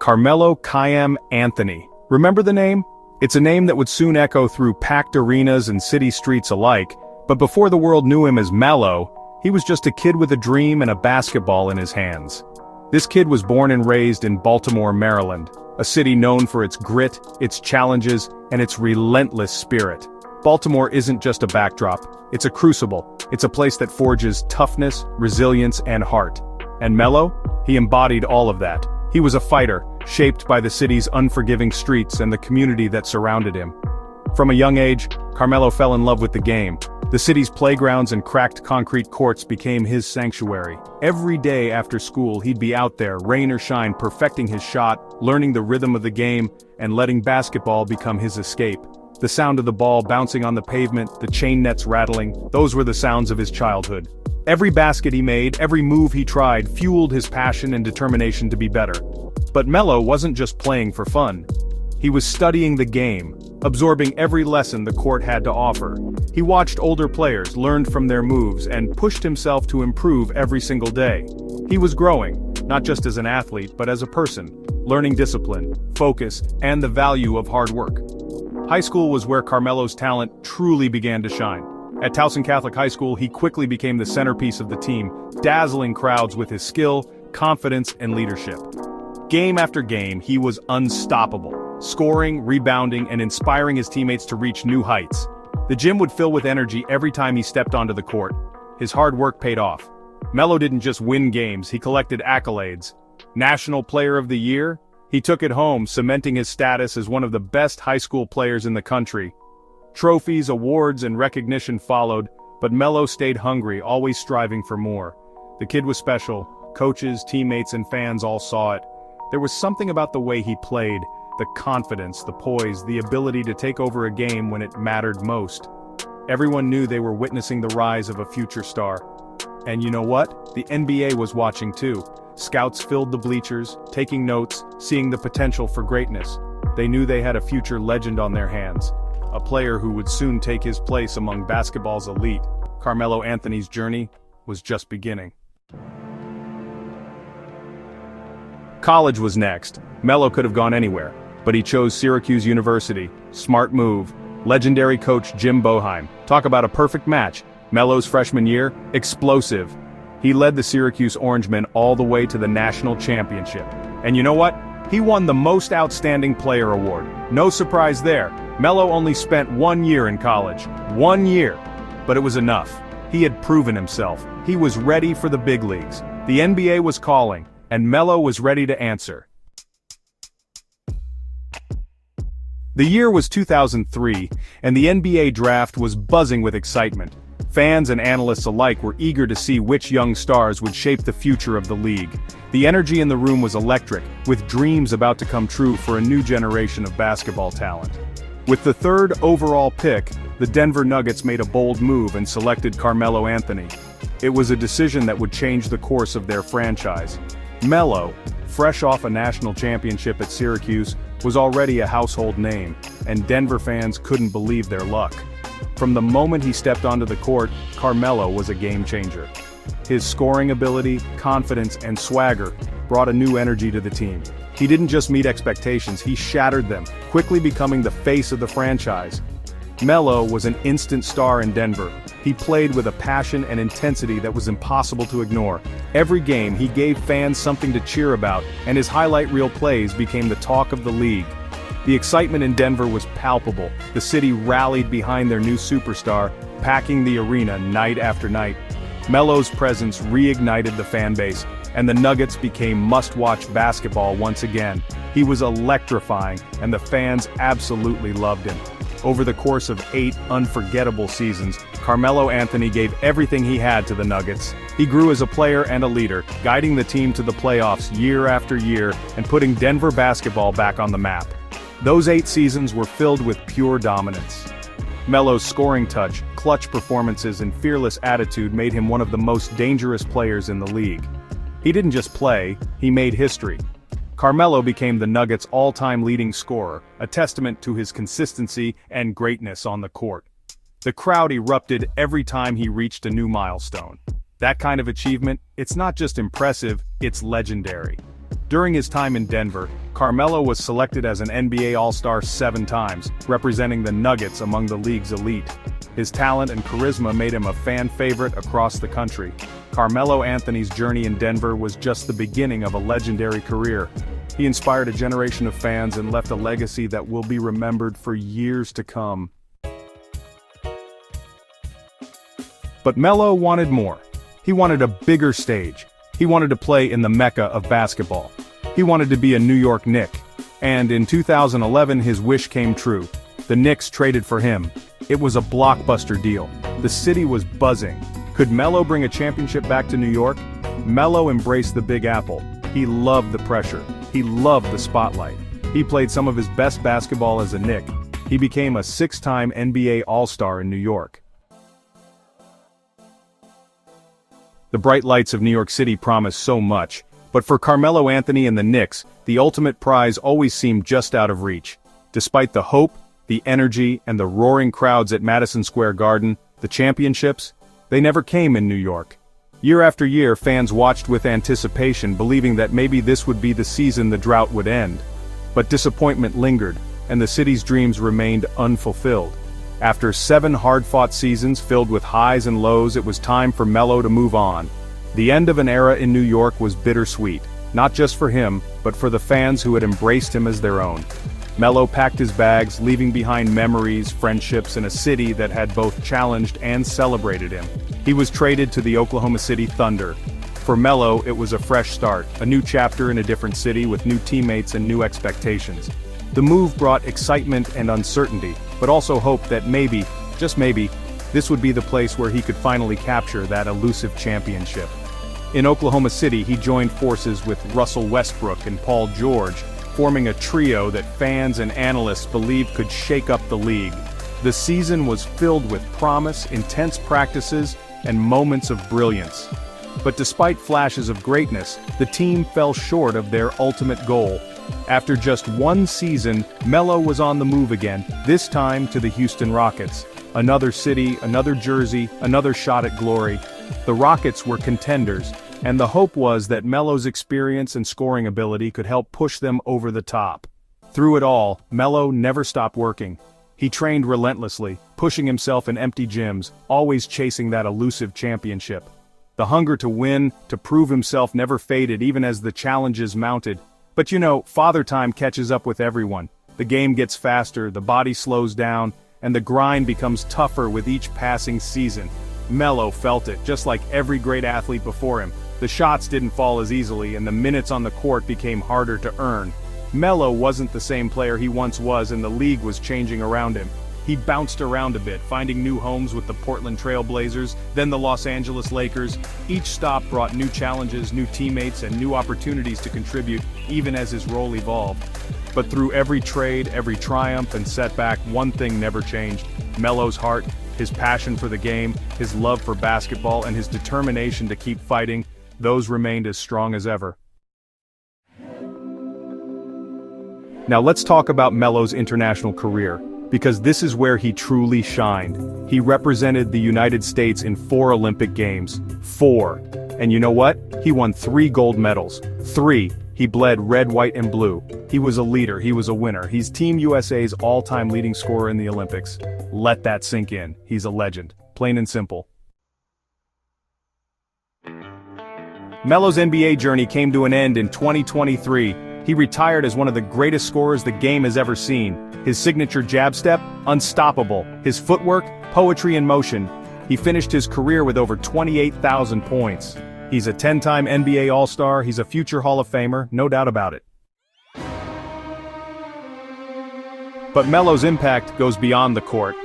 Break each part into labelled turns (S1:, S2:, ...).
S1: Carmelo Anthony. Remember the name? It's a name that would soon echo through packed arenas and city streets alike, but before the world knew him as Melo, he was just a kid with a dream and a basketball in his hands. This kid was born and raised in Baltimore, Maryland, a city known for its grit, its challenges, and its relentless spirit. Baltimore isn't just a backdrop, it's a crucible. It's a place that forges toughness, resilience, and heart. And Melo? He embodied all of that. He was a fighter, shaped by the city's unforgiving streets and the community that surrounded him. From a young age, Carmelo fell in love with the game. The city's playgrounds and cracked concrete courts became his sanctuary. Every day after school he'd be out there, rain or shine, perfecting his shot, learning the rhythm of the game, and letting basketball become his escape. The sound of the ball bouncing on the pavement, the chain nets rattling, those were the sounds of his childhood. Every basket he made, every move he tried, fueled his passion and determination to be better. But Melo wasn't just playing for fun. He was studying the game, absorbing every lesson the court had to offer. He watched older players, learned from their moves, and pushed himself to improve every single day. He was growing, not just as an athlete, but as a person, learning discipline, focus, and the value of hard work. High school was where Carmelo's talent truly began to shine. At Towson Catholic High School, he quickly became the centerpiece of the team, dazzling crowds with his skill, confidence, and leadership. Game after game, he was unstoppable, scoring, rebounding, and inspiring his teammates to reach new heights. The gym would fill with energy every time he stepped onto the court. His hard work paid off. Melo didn't just win games, he collected accolades. National Player of the Year? He took it home, cementing his status as one of the best high school players in the country. Trophies, awards, and recognition followed, but Melo stayed hungry, always striving for more. The kid was special. Coaches, teammates, and fans all saw it. There was something about the way he played, the confidence, the poise, the ability to take over a game when it mattered most. Everyone knew they were witnessing the rise of a future star. And you know what? The NBA was watching too. Scouts filled the bleachers, taking notes, seeing the potential for greatness. They knew they had a future legend on their hands. A player who would soon take his place among basketball's elite. Carmelo Anthony's journey was just beginning. College was next. Melo could have gone anywhere, but he chose Syracuse University. Smart move. Legendary coach Jim Boeheim. Talk about a perfect match. Melo's freshman year, explosive. He led the Syracuse Orangemen all the way to the national championship. And you know what? He won the Most Outstanding Player award. No surprise there. Melo only spent 1 year in college. 1 year. But it was enough. He had proven himself. He was ready for the big leagues. The NBA was calling, and Melo was ready to answer. The year was 2003, and the NBA draft was buzzing with excitement. Fans and analysts alike were eager to see which young stars would shape the future of the league. The energy in the room was electric, with dreams about to come true for a new generation of basketball talent. With the third overall pick, the Denver Nuggets made a bold move and selected Carmelo Anthony. It was a decision that would change the course of their franchise. Melo, fresh off a national championship at Syracuse, was already a household name, and Denver fans couldn't believe their luck. From the moment he stepped onto the court, Carmelo was a game changer. His scoring ability, confidence, and swagger brought a new energy to the team. He didn't just meet expectations, he shattered them, quickly becoming the face of the franchise. Melo was an instant star in Denver. He played with a passion and intensity that was impossible to ignore. Every game, he gave fans something to cheer about, and his highlight reel plays became the talk of the league. The excitement in Denver was palpable. The city rallied behind their new superstar, packing the arena night after night. Melo's presence reignited the fan base, and the Nuggets became must-watch basketball once again. He was electrifying, and the fans absolutely loved him. Over the course of 8 unforgettable seasons, Carmelo Anthony gave everything he had to the Nuggets. He grew as a player and a leader, guiding the team to the playoffs year after year and putting Denver basketball back on the map. Those 8 seasons were filled with pure dominance. Melo's scoring touch, clutch performances, and fearless attitude made him one of the most dangerous players in the league. He didn't just play, he made history. Carmelo became the Nuggets' all-time leading scorer, a testament to his consistency and greatness on the court. The crowd erupted every time he reached a new milestone. That kind of achievement, it's not just impressive, it's legendary. During his time in Denver, Carmelo was selected as an NBA All-Star 7 times, representing the Nuggets among the league's elite. His talent and charisma made him a fan favorite across the country. Carmelo Anthony's journey in Denver was just the beginning of a legendary career. He inspired a generation of fans and left a legacy that will be remembered for years to come. But Melo wanted more. He wanted a bigger stage. He wanted to play in the Mecca of basketball. He wanted to be a New York Knick. And in 2011 his wish came true. The Knicks traded for him. It was a blockbuster deal. The city was buzzing. Could Melo bring a championship back to New York? Melo embraced the Big Apple. He loved the pressure. He loved the spotlight. He played some of his best basketball as a Knick. He became a 6-time NBA All-Star in New York. The bright lights of New York City promise so much, but for Carmelo Anthony and the Knicks, the ultimate prize always seemed just out of reach. Despite the hope, the energy, and the roaring crowds at Madison Square Garden, the championships, they never came in New York. Year after year, fans watched with anticipation, believing that maybe this would be the season the drought would end. But disappointment lingered, and the city's dreams remained unfulfilled. After 7 hard-fought seasons filled with highs and lows, it was time for Melo to move on. The end of an era in New York was bittersweet, not just for him, but for the fans who had embraced him as their own. Melo packed his bags, leaving behind memories, friendships, and a city that had both challenged and celebrated him. He was traded to the Oklahoma City Thunder. For Melo, it was a fresh start, a new chapter in a different city with new teammates and new expectations. The move brought excitement and uncertainty, but also hope that maybe, just maybe, this would be the place where he could finally capture that elusive championship. In Oklahoma City, he joined forces with Russell Westbrook and Paul George, forming a trio that fans and analysts believed could shake up the league. The season was filled with promise, intense practices, and moments of brilliance. But despite flashes of greatness, the team fell short of their ultimate goal. After just 1 season, Melo was on the move again, this time to the Houston Rockets. Another city, another jersey, another shot at glory. The Rockets were contenders, and the hope was that Melo's experience and scoring ability could help push them over the top. Through it all, Melo never stopped working. He trained relentlessly, pushing himself in empty gyms, always chasing that elusive championship. The hunger to win, to prove himself never faded even as the challenges mounted. But you know, father time catches up with everyone. The game gets faster, the body slows down, and the grind becomes tougher with each passing season. Melo felt it, just like every great athlete before him. The shots didn't fall as easily, and the minutes on the court became harder to earn. Melo wasn't the same player he once was, and the league was changing around him. He bounced around a bit, finding new homes with the Portland Trail Blazers, then the Los Angeles Lakers. Each stop brought new challenges, new teammates, and new opportunities to contribute, even as his role evolved. But through every trade, every triumph and setback, one thing never changed: Melo's heart, his passion for the game, his love for basketball, and his determination to keep fighting, those remained as strong as ever. Now let's talk about Melo's international career, because this is where he truly shined. He represented the United States in 4 Olympic Games. 4. And you know what? He won 3 gold medals. 3. He bled red, white, and blue. He was a leader, he was a winner. He's Team USA's all-time leading scorer in the Olympics. Let that sink in. He's a legend. Plain and simple. Melo's NBA journey came to an end in 2023. He retired as one of the greatest scorers the game has ever seen. His signature jab step, unstoppable. His footwork, poetry in motion. He finished his career with over 28,000 points. He's a 10-time NBA All-Star, he's a future Hall of Famer, no doubt about it. But Melo's impact goes beyond the court.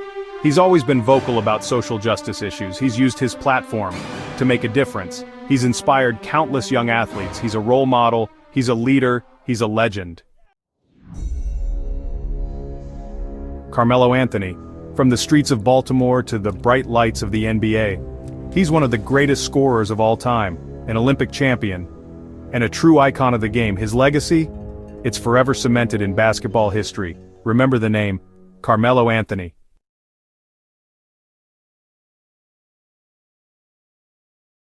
S1: He's always been vocal about social justice issues. He's used his platform to make a difference. He's inspired countless young athletes. He's a role model, he's a leader, he's a legend. Carmelo Anthony, from the streets of Baltimore to the bright lights of the NBA, he's one of the greatest scorers of all time, an Olympic champion, and a true icon of the game. His legacy? It's forever cemented in basketball history. Remember the name, Carmelo Anthony.